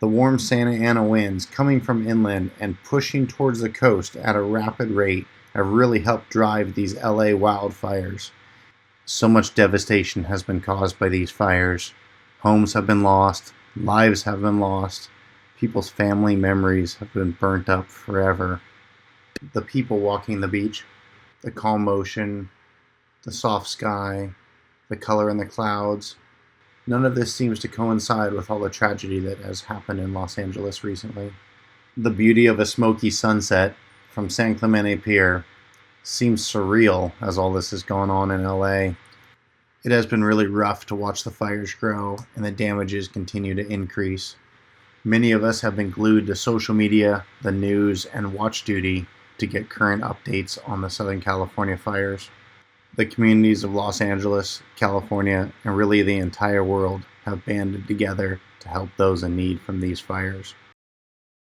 The warm Santa Ana winds coming from inland and pushing towards the coast at a rapid rate have really helped drive these LA wildfires. So much devastation has been caused by these fires. Homes have been lost, lives have been lost, people's family memories have been burnt up forever. The people walking the beach, the calm ocean, the soft sky, the color in the clouds, none of this seems to coincide with all the tragedy that has happened in Los Angeles recently. The beauty of a smoky sunset from San Clemente Pier seems surreal as all this is going on in LA. It has been really rough to watch the fires grow and the damages continue to increase. Many of us have been glued to social media, the news, and watch duty to get current updates on the Southern California fires. The communities of Los Angeles, California, and really the entire world have banded together to help those in need from these fires.